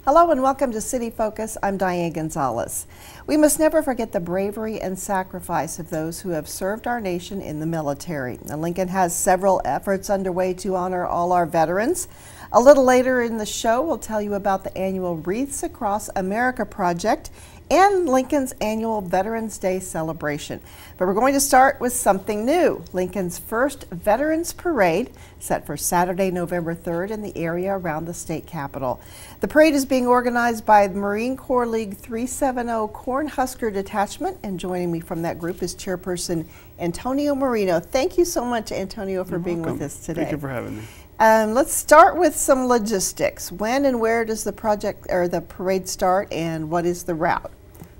Hello and welcome to City Focus. I'm Diane Gonzalez. We must never forget the bravery and sacrifice of those who have served our nation in the military. Now, Lincoln has several efforts underway to honor all our veterans. A little later in the show, we'll tell you about the annual Wreaths Across America project and Lincoln's annual Veterans Day celebration. But we're going to start with something new. Lincoln's first Veterans Parade, set for Saturday, November 3rd in the area around the state capitol. The parade is being organized by the Marine Corps League 370 Cornhusker Detachment, and joining me from that group is Chairperson Antonio Marino. Thank you so much, Antonio, for being with us today. Thank you for having me. Let's start with some logistics. When and where does the project or the parade start, and what is the route?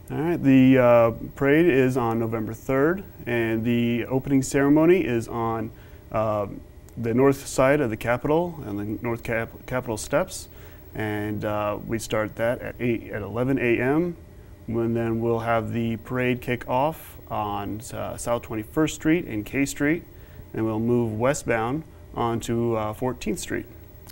All right, the parade is on November 3rd, and the opening ceremony is on the north side of the Capitol and the North Capitol steps, and we start that at 11 a.m. When then we'll have the parade kick off on South 21st Street and K Street, and we'll move westbound onto 14th Street.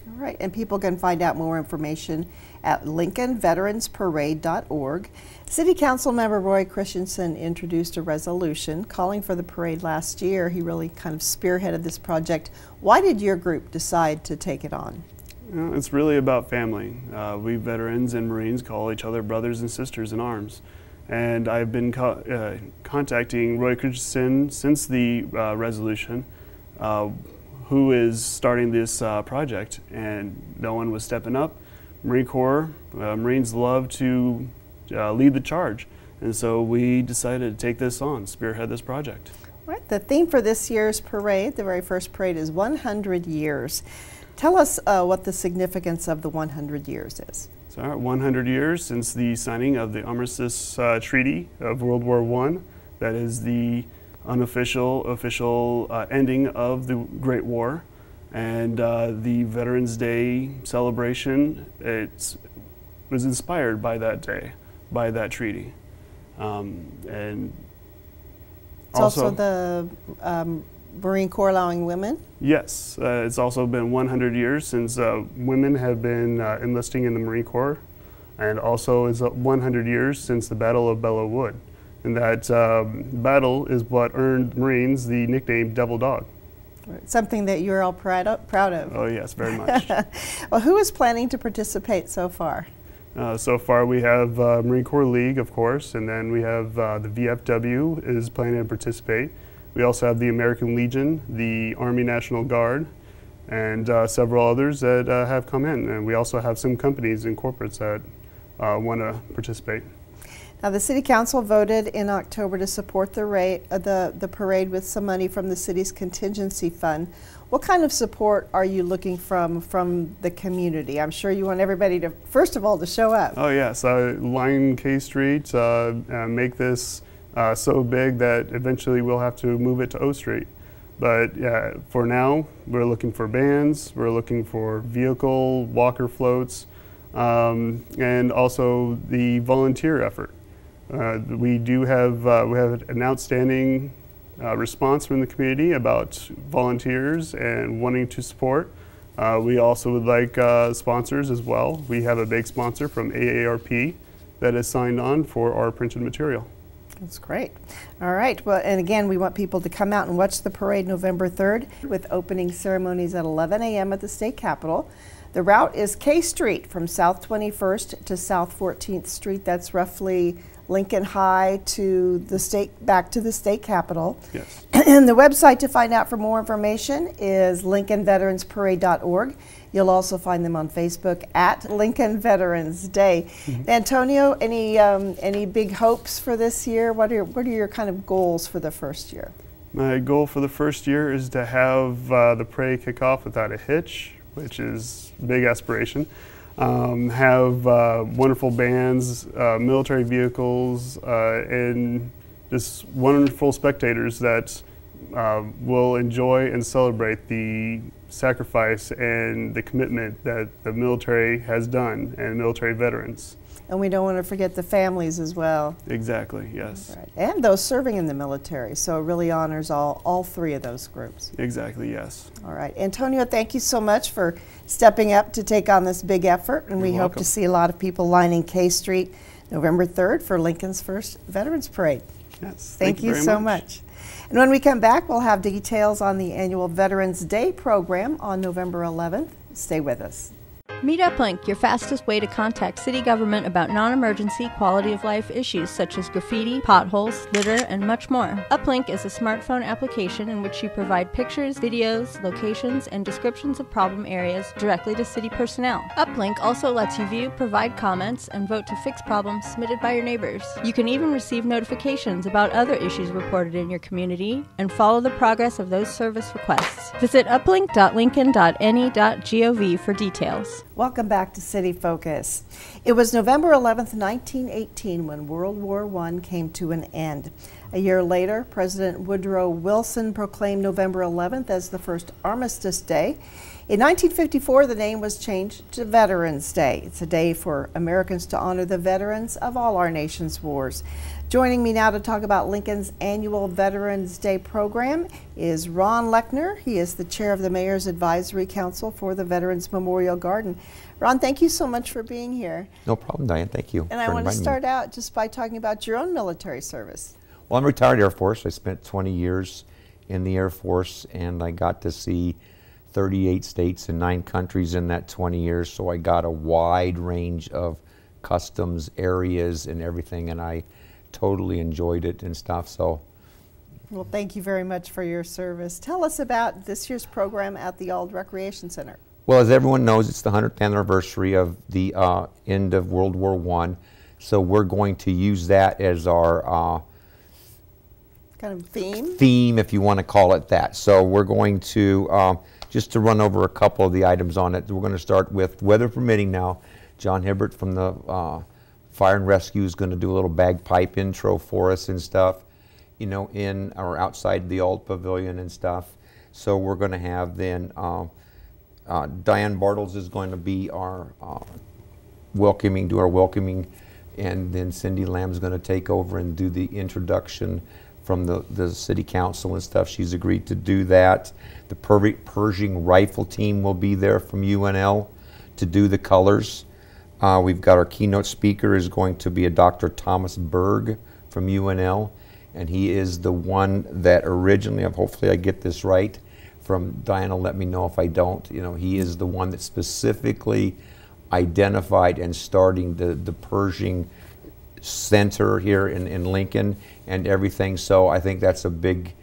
All right, and people can find out more information at lincolnveteransparade.org. City Council member Roy Christensen introduced a resolution calling for the parade last year. He really kind of spearheaded this project. Why did your group decide to take it on? You know, it's really about family. We veterans and Marines call each other brothers and sisters in arms. And I've been contacting Roy Christensen since the resolution, who is starting this project, and no one was stepping up. Marine Corps, Marines love to lead the charge, and so we decided to take this on, spearhead this project. Right. The theme for this year's parade, the very first parade, is 100 years. Tell us what the significance of the 100 years is. So 100 years since the signing of the Armistice Treaty of World War I. That is the official ending of the Great War, and the Veterans Day celebration, it was inspired by that day, by that treaty. And it's also the Marine Corps allowing women? Yes, it's also been 100 years since women have been enlisting in the Marine Corps, and also it's 100 years since the Battle of Belleau Wood. And that battle is what earned Marines the nickname Devil Dog. Something that you're all proud of? Oh yes, very much. Well, who is planning to participate so far? So far we have Marine Corps League, of course, and then we have the VFW is planning to participate. We also have the American Legion, the Army National Guard, and several others that have come in. And we also have some companies and corporates that want to participate. Now, the City Council voted in October to support the parade with some money from the city's contingency fund. What kind of support are you looking from the community? I'm sure you want everybody to, first of all, to show up. Oh yes, line K Street, make this so big that eventually we'll have to move it to O Street. But yeah, for now, we're looking for bands, we're looking for vehicle, walker floats, and also the volunteer effort. We have an outstanding response from the community about volunteers and wanting to support. We also would like sponsors as well. We have a big sponsor from AARP that is signed on for our printed material. That's great. All right. Well, and again, we want people to come out and watch the parade November 3rd with opening ceremonies at 11 a.m. at the state capitol. The route is K Street from South 21st to South 14th Street. That's roughly Lincoln High to the back to the state capitol. Yes. And the website to find out for more information is lincolnveteransparade.org. You'll also find them on Facebook at Lincoln Veterans Day. Mm-hmm. Antonio, any big hopes for this year? What are your kind of goals for the first year? My goal for the first year is to have the parade kick off without a hitch, which is a big aspiration. Have wonderful bands, military vehicles, and just wonderful spectators that will enjoy and celebrate the sacrifice and the commitment that the military has done and military veterans. And we don't want to forget the families as well. Exactly, yes. Right. And those serving in the military. So it really honors all three of those groups. Exactly, yes. All right. Antonio, thank you so much for stepping up to take on this big effort. And we hope to see a lot of people lining K Street November 3rd for Lincoln's first Veterans Parade. Yes. Thank you so much. And when we come back, we'll have details on the annual Veterans Day program on November 11th. Stay with us. Meet Uplink, your fastest way to contact city government about non-emergency quality of life issues such as graffiti, potholes, litter, and much more. Uplink is a smartphone application in which you provide pictures, videos, locations, and descriptions of problem areas directly to city personnel. Uplink also lets you view, provide comments, and vote to fix problems submitted by your neighbors. You can even receive notifications about other issues reported in your community and follow the progress of those service requests. Visit uplink.lincoln.ne.gov for details. Welcome back to City Focus. It was November 11th, 1918 when World War I came to an end. A year later, President Woodrow Wilson proclaimed November 11th as the first Armistice Day. In 1954, the name was changed to Veterans Day. It's a day for Americans to honor the veterans of all our nation's wars. Joining me now to talk about Lincoln's annual Veterans Day program is Ron Lechner. He is the chair of the Mayor's Advisory Council for the Veterans Memorial Garden. Ron, thank you so much for being here. No problem, Diane. Thank you. And I want to start out just by talking about your own military service. Well, I'm retired Air Force. I spent 20 years in the Air Force, and I got to see 38 states and 9 countries in that 20 years, so I got a wide range of customs areas and everything, and I totally enjoyed it and stuff. So, well, thank you very much for your service. Tell us about this year's program at the Auld Recreation Center. Well, as everyone knows, it's the 100th anniversary of the end of World War I, so we're going to use that as our kind of theme, if you want to call it that. So we're going to, just to run over a couple of the items on it, we're going to start with, weather permitting now, John Hibbert from the Fire and Rescue is going to do a little bagpipe intro for us and stuff, you know, in or outside the Auld Pavilion and stuff. So we're going to have then Diane Bartles is going to be our welcoming, and then Cindy Lamb's going to take over and do the introduction from the city council and stuff. She's agreed to do that. The Pershing rifle team will be there from UNL to do the colors. We've got our keynote speaker is going to be a Dr. Thomas Berg from UNL, and he is the one that originally, hopefully I get this right, from Diana, let me know if I don't, you know, he is the one that specifically identified and starting the Pershing Center here in Lincoln and everything. So I think that's a big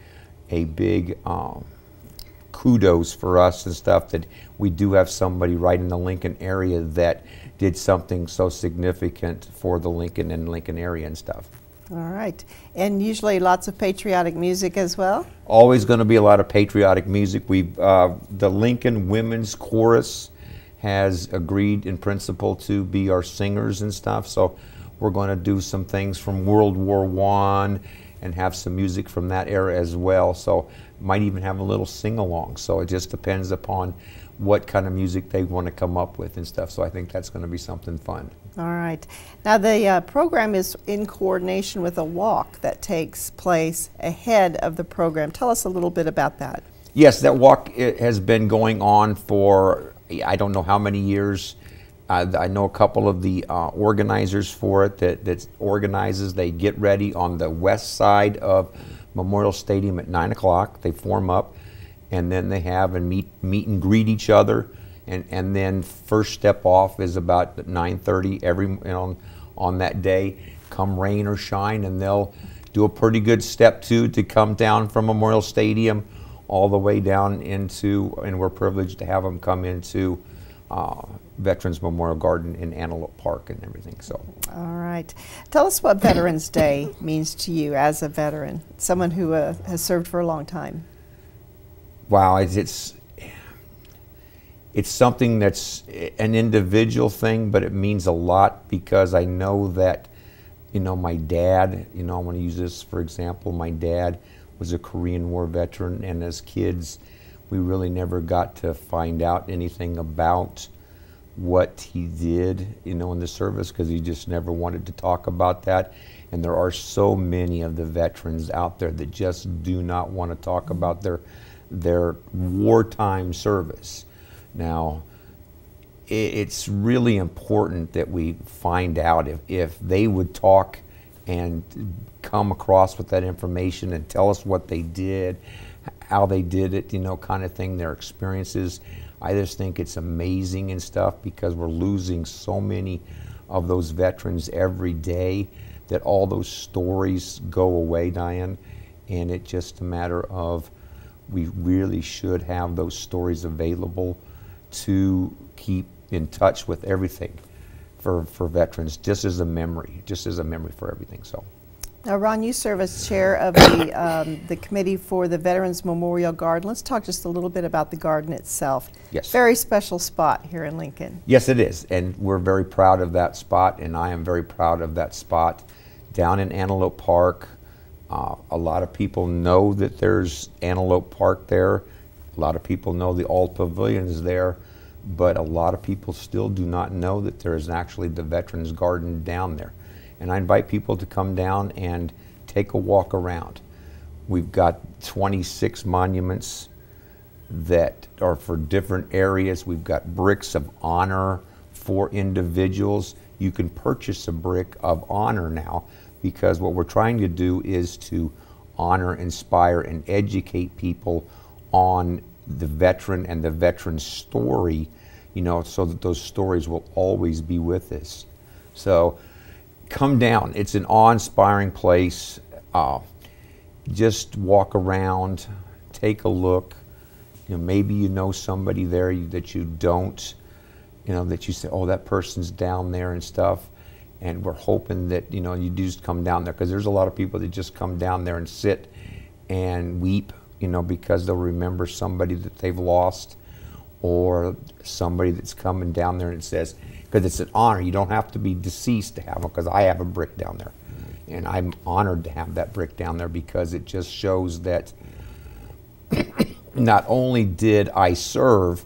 kudos for us and stuff that we do have somebody right in the Lincoln area that did something so significant for the Lincoln and Lincoln area and stuff. All right. And usually lots of patriotic music as well? Always going to be a lot of patriotic music. The Lincoln Women's Chorus has agreed in principle to be our singers and stuff. So we're going to do some things from World War I and have some music from that era as well. So might even have a little sing-along. So it just depends upon what kind of music they want to come up with and stuff. So I think that's going to be something fun. All right. Now the program is in coordination with a walk that takes place ahead of the program. Tell us a little bit about that. Yes, that walk has been going on for I don't know how many years. I know a couple of the organizers for it that organizes. They get ready on the west side of Memorial Stadium at 9 o'clock. They form up, and then they have and meet and greet each other. And then first step off is about 9:30 on that day, come rain or shine, and they'll do a pretty good step to come down from Memorial Stadium all the way down into, and we're privileged to have them come into Veterans Memorial Garden in Antelope Park and everything. So, all right, tell us what Veterans Day means to you as a veteran, someone who has served for a long time. Wow, it's something that's an individual thing, but it means a lot because I know that, you know, my dad, you know, I want to use this for example, my dad was a Korean War veteran, and as kids, we really never got to find out anything about what he did, you know, in the service, because he just never wanted to talk about that. And there are so many of the veterans out there that just do not want to talk about their wartime service. Now, it's really important that we find out if they would talk and come across with that information and tell us what they did, how they did it, you know, kind of thing, their experiences. I just think it's amazing and stuff, because we're losing so many of those veterans every day that all those stories go away, Diane. And it's just a matter of, we really should have those stories available to keep in touch with everything for veterans, just as a memory for everything. So. Now, Ron, you serve as chair of the committee for the Veterans Memorial Garden. Let's talk just a little bit about the garden itself. Yes. Very special spot here in Lincoln. Yes, it is, and we're very proud of that spot, and I am very proud of that spot down in Antelope Park. A lot of people know that there's Antelope Park there. A lot of people know the Auld Pavilion is there, but a lot of people still do not know that there is actually the Veterans Garden down there. And I invite people to come down and take a walk around. We've got 26 monuments that are for different areas. We've got bricks of honor for individuals. You can purchase a brick of honor now, because what we're trying to do is to honor, inspire, and educate people on the veteran and the veteran's story, you know, so that those stories will always be with us. So come down. It's an awe-inspiring place. Just walk around, take a look. You know, maybe you know somebody there that you don't, you know, that you say, oh, that person's down there and stuff. And we're hoping that, you know, you do just come down there, because there's a lot of people that just come down there and sit and weep, you know, because they'll remember somebody that they've lost, or somebody that's coming down there and says, because it's an honor. You don't have to be deceased to have them, because I have a brick down there. And I'm honored to have that brick down there, because it just shows that not only did I serve,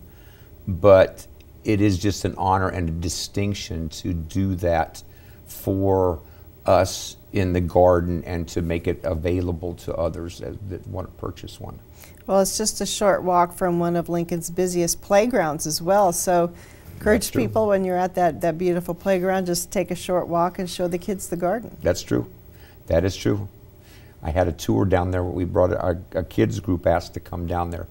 but it is just an honor and a distinction to do that for us in the garden and to make it available to others that want to purchase one. Well, it's just a short walk from one of Lincoln's busiest playgrounds as well. So encourage people, when you're at that beautiful playground, just take a short walk and show the kids the garden. That's true. That is true. I had a tour down there. We brought a kids group asked to come down there.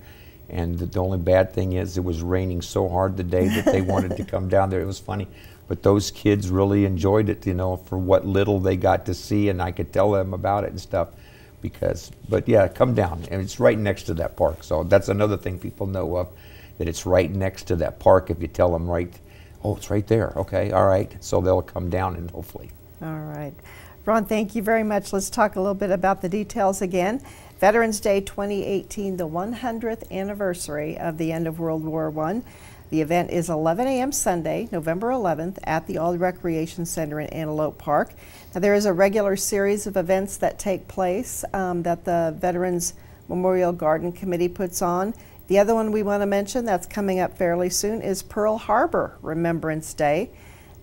And the only bad thing is it was raining so hard the day that they wanted to come down there. It was funny. But those kids really enjoyed it, you know, for what little they got to see, and I could tell them about it and stuff. But yeah, come down. And it's right next to that park. So that's another thing people know of, that it's right next to that park. If you tell them oh, it's right there. Okay, all right. So they'll come down, and hopefully. All right. Ron, thank you very much. Let's talk a little bit about the details again. Veterans Day 2018, the 100th anniversary of the end of World War I. The event is 11 a.m. Sunday, November 11th, at the Auld Recreation Center in Antelope Park. Now, there is a regular series of events that take place that the Veterans Memorial Garden Committee puts on. The other one we want to mention that's coming up fairly soon is Pearl Harbor Remembrance Day.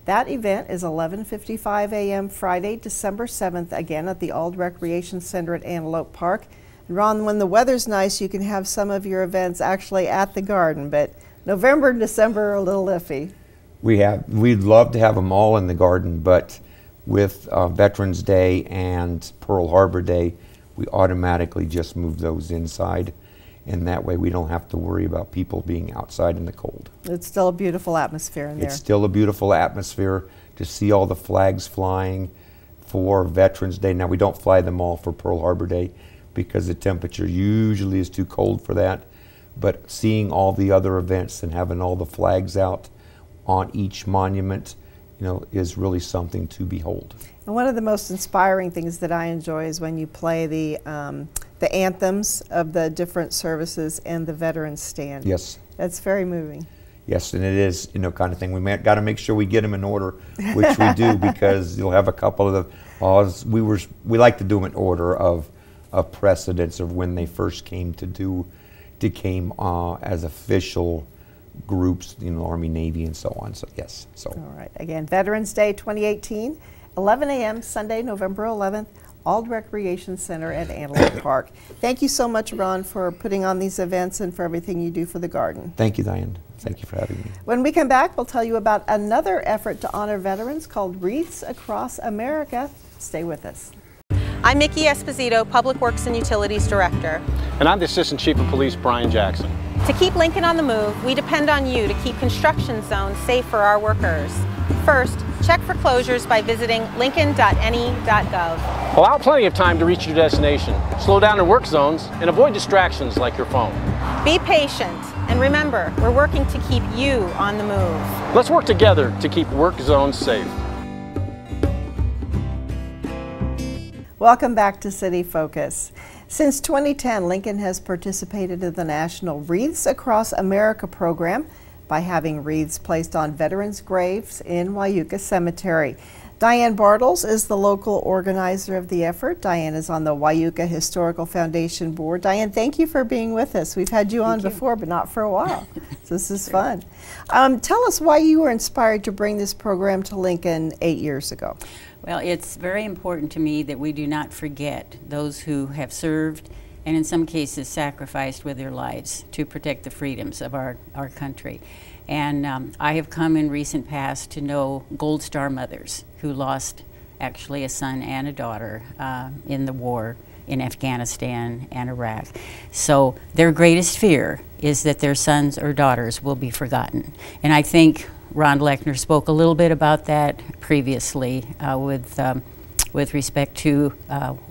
That event is 11:55 a.m. Friday, December 7th, again at the Auld Recreation Center at Antelope Park. And Ron, when the weather's nice, you can have some of your events actually at the garden, but November and December are a little iffy. We'd love to have them all in the garden, but with Veterans Day and Pearl Harbor Day, we automatically just move those inside. And that way we don't have to worry about people being outside in the cold. It's still a beautiful atmosphere in there. It's still a beautiful atmosphere to see all the flags flying for Veterans Day. Now, we don't fly them all for Pearl Harbor Day because the temperature usually is too cold for that. But seeing all the other events and having all the flags out on each monument, you know, is really something to behold. And one of the most inspiring things that I enjoy is when you play the anthems of the different services in the Veterans Stand. Yes. That's very moving. Yes, and it is, you know, kind of thing. We got to make sure we get them in order, which we do, because you'll have a couple of the, we like to do them in order of of precedence of when they first came came as official groups, you know, Army, Navy, and so on. So yes. So. All right. Again, Veterans Day 2018, 11 a.m. Sunday, November 11th. Auld Recreation Center at Antelope Park. Thank you so much, Ron, for putting on these events and for everything you do for the garden. Thank you, Diane. Thank you for having me. When we come back, we'll tell you about another effort to honor veterans called Wreaths Across America. Stay with us. I'm Mickey Esposito, Public Works and Utilities Director. And I'm the Assistant Chief of Police, Brian Jackson. To keep Lincoln on the move, we depend on you to keep construction zones safe for our workers. First, check for closures by visiting lincoln.ne.gov. Allow plenty of time to reach your destination. Slow down in work zones and avoid distractions like your phone. Be patient, and remember, we're working to keep you on the move. Let's work together to keep work zones safe. Welcome back to City Focus. Since 2010, Lincoln has participated in the National Wreaths Across America program by having wreaths placed on veterans' graves in Wyuka Cemetery. Diane Bartles is the local organizer of the effort. Diane is on the Wyuka Historical Foundation board. Diane, thank you for being with us. We've had you on before, but not for a while. So this is fun. Tell us why you were inspired to bring this program to Lincoln 8 years ago. Well, it's very important to me that we do not forget those who have served and in some cases sacrificed with their lives to protect the freedoms of our country. And I have come in recent past to know Gold Star mothers who lost actually a son and a daughter in the war in Afghanistan and Iraq. So their greatest fear is that their sons or daughters will be forgotten. And I think Ron Lechner spoke a little bit about that previously with respect to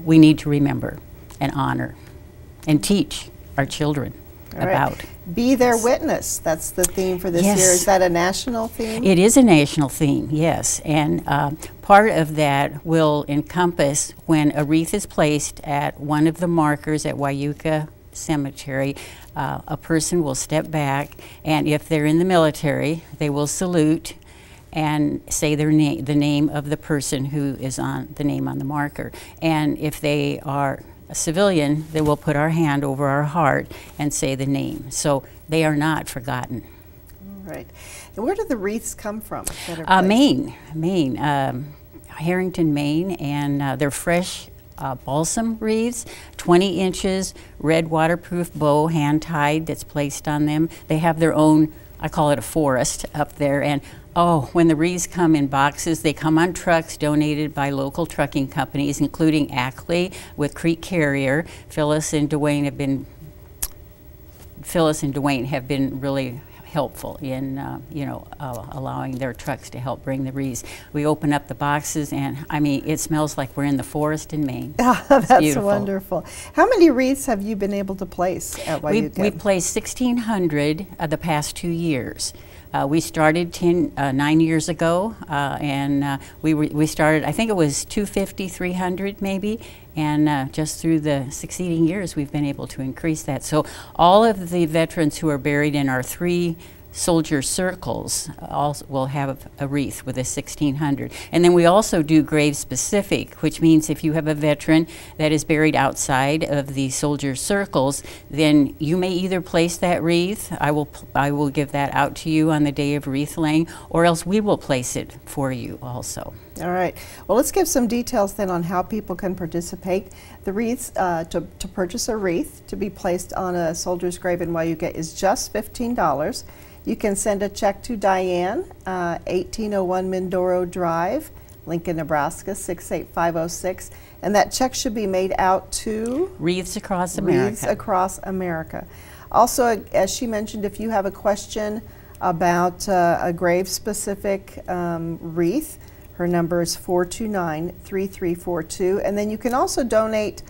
we need to remember and honor and teach our children about. Be their witness. That's the theme for this year. Is that a national theme? It is a national theme, yes. And part of that will encompass when a wreath is placed at one of the markers at Wyuka Cemetery, a person will step back, and if they're in the military, they will salute and say their name, the name of the person who is on the name on the marker. And if they are a civilian, they will put our hand over our heart and say the name. So they are not forgotten. All right. And where do the wreaths come from? Maine, Harrington, Maine, and they're fresh balsam wreaths, 20 inches, red waterproof bow, hand-tied, that's placed on them. They have their own, I call it a forest up there, and oh, when the wreaths come in boxes, they come on trucks donated by local trucking companies, including Ackley with Creek Carrier. Phyllis and Dwayne have been really helpful in allowing their trucks to help bring the wreaths. We open up the boxes, and I mean, it smells like we're in the forest in Maine. That's beautiful. Wonderful. How many wreaths have you been able to place at Wyuka? We've placed 1,600 the past 2 years. We started 9 years ago, and we started, I think it was 250, 300 maybe, and just through the succeeding years we've been able to increase that. So all of the veterans who are buried in our 3 soldier circles also will have a wreath with a 1,600. And then we also do grave specific, which means if you have a veteran that is buried outside of the soldier circles, then you may either place that wreath, I will give that out to you on the day of wreath laying, or else we will place it for you also. All right. Well, let's give some details then on how people can participate. The wreaths, to purchase a wreath to be placed on a soldier's grave in Wyuka is just $15. You can send a check to Diane, 1801 Mindoro Drive, Lincoln, Nebraska, 68506, and that check should be made out to Wreaths Across America. Wreaths Across America. Also, as she mentioned, if you have a question about a grave-specific wreath, her number is 429-3342, and then you can also donate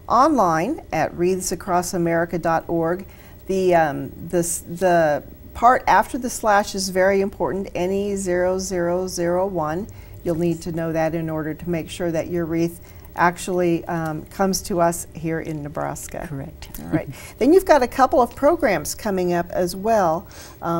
online at wreathsacrossamerica.org. The part after the slash is very important, NE0001. You'll need to know that in order to make sure that your wreath actually comes to us here in Nebraska. Correct. All right. Then you've got a couple of programs coming up as well.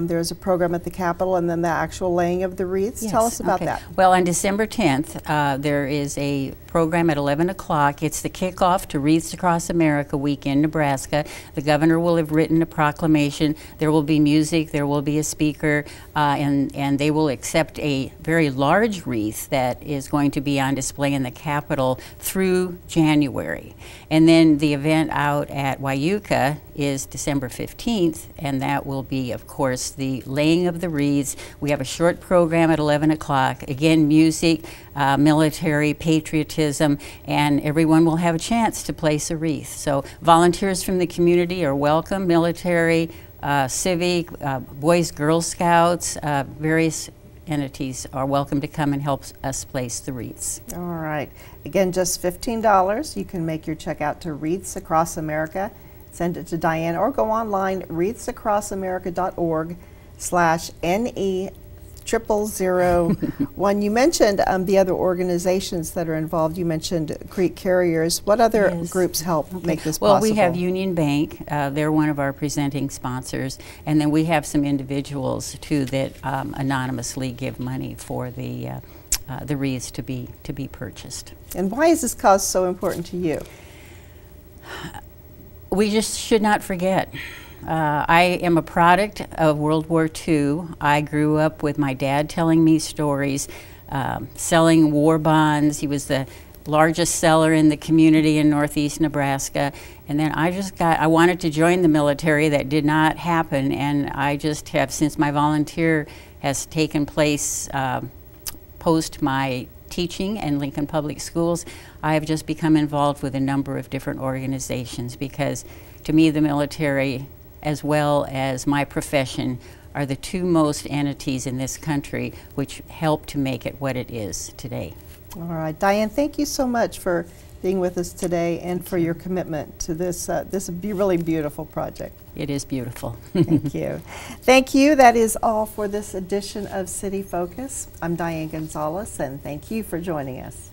There's a program at the Capitol and then the actual laying of the wreaths. Yes, Tell us about that. Well, on December 10th, there is a program at 11 o'clock. It's the kickoff to Wreaths Across America Week in Nebraska. The governor will have written a proclamation. There will be music, there will be a speaker, and they will accept a very large wreath that is going to be on display in the Capitol through January. And then the event out at Wyuka is December 15th, and that will be, of course, the laying of the wreaths. We have a short program at 11 o'clock. Again, music, military, patriotism, and everyone will have a chance to place a wreath. So volunteers from the community are welcome, military, civic, Boys, Girl Scouts, various entities are welcome to come and help us place the wreaths. All right. Again, just $15. You can make your check out to Wreaths Across America. Send it to Diane or go online, wreathsacrossamerica.org/NE0001. You mentioned the other organizations that are involved. You mentioned Creek Carriers. What other groups help make this possible? Well, we have Union Bank. They're one of our presenting sponsors. And then we have some individuals, too, that anonymously give money for the wreaths to be purchased. And why is this cause so important to you? We just should not forget. I am a product of World War II. I grew up with my dad telling me stories, selling war bonds. He was the largest seller in the community in northeast Nebraska. And then I wanted to join the military. That did not happen. And I just have, since my volunteer has taken place post my teaching in Lincoln Public Schools, I have just become involved with a number of different organizations, because to me the military as well as my profession are the two most entities in this country which help to make it what it is today. All right, Diane, thank you so much for being with us today and for your commitment to this really beautiful project. It is beautiful. Thank you. Thank you. That is all for this edition of City Focus. I'm Diane Gonzalez, and thank you for joining us.